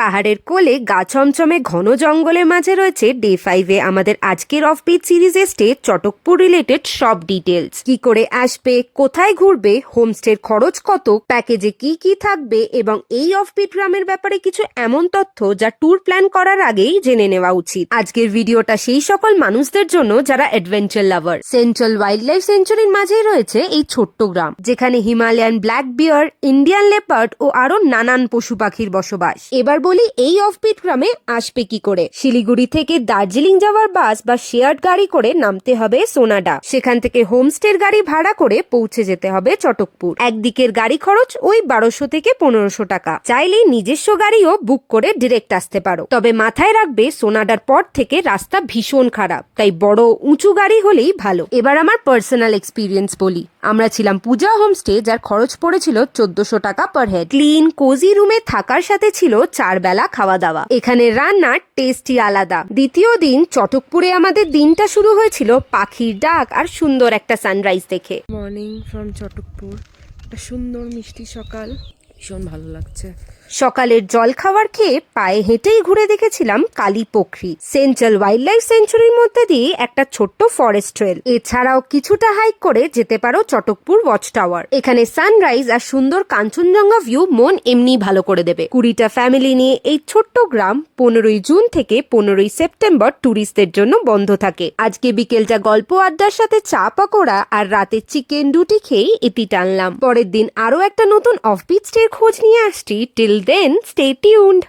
পাহাড়ের কোলে গা ছমছমে ঘন জঙ্গলের মাঝে রয়েছে ডে 5-এ আমাদের আজকের অফবিট সিরিজে স্টে চটকপুর রিলেটেড সব ডিটেলস। কি করে আসবে, কোথায় ঘুরবে, হোমস্টের খরচ কত, প্যাকেজে কি কি থাকবে এবং এই অফবিট গ্রামের ব্যাপারে কিছু এমন তথ্য যা ট্যুর প্ল্যান করার আগেই জেনে নেওয়া উচিত। আজকের ভিডিওটা সেই সকল মানুষদের জন্য যারা adventure lover. Central wildlife সেঞ্চুরির মাঝেই রয়েছে এই ছোট্ট গ্রাম, যেখানে Himalayan black bear, Indian leopard ও আরো নানান পশু পাখির বসবাস। এবার বলি এই অফবিট গ্রামে আসবে কি করে। শিলিগুড়ি থেকে দার্জিলিং যাওয়ার বাস বা শেয়ার্ড গাড়ি করে নামতে হবে সোনাডা। সেখান থেকে হোমস্টের গাড়ি ভাড়া করে পৌঁছে যেতে হবে চটকপুর। একদিকের গাড়ি খরচ ওই 1200 থেকে 1500 টাকা। চাইলে নিজস্ব গাড়িও বুক করে ডিরেক্ট আসতে পারো। তবে মাথায় রাখবে সোনাডার পর থেকে রাস্তা ভীষণ খারাপ, তাই বড় উঁচু গাড়ি হলেই ভালো। এবার আমার পার্সোনাল এক্সপিরিয়েন্স বলি। আমরা ছিলাম পূজা হোমস্টে, যার খরচ পড়েছিল 1400 টাকা পার হেড। ক্লিন কোজি রুমে থাকার সাথে ছিল 4 বেলা খাওয়া দাওয়া। এখানে রান্নার টেস্টই আলাদা। দ্বিতীয় দিন চটকপুরে আমাদের দিনটা শুরু হয়েছিল পাখির ডাক আর সুন্দর একটা সানরাইজ দেখে। Morning from Chatakpur. একটা সুন্দর মিষ্টি সকাল, ভীষণ ভালো লাগছে। সকালের জল খাওয়ার খেয়ে পায়ে হেঁটেই ঘুরে দেখেছিলাম Kali Pokhri. Central wildlife সেঞ্চুরির মধ্যে দিয়ে একটা ছোট্ট ফরেস্ট ট্রেল। এছাড়াও কিছুটা হাইক করে যেতে পারো চটকপুর ওয়াচ টাওয়ার। এখানে সানরাইজ আর সুন্দর কাঞ্চনজঙ্ঘা ভিউ মন এমনি ভালো করে দেবে। 20টা ফ্যামিলি নিয়ে এই ছোট্ট গ্রাম 15ই জুন থেকে 15ই সেপ্টেম্বর ট্যুরিস্টদের জন্য বন্ধ থাকে। আজকে বিকেলটা গল্প আড্ডার সাথে চা পাকোড়া আর রাতে চিকেন রুটি খেয়েই ইতি টানলাম। পরের দিন আরো একটা নতুন অফবিট স্টের খোঁজ নিয়ে আসছি। Till then, stay tuned.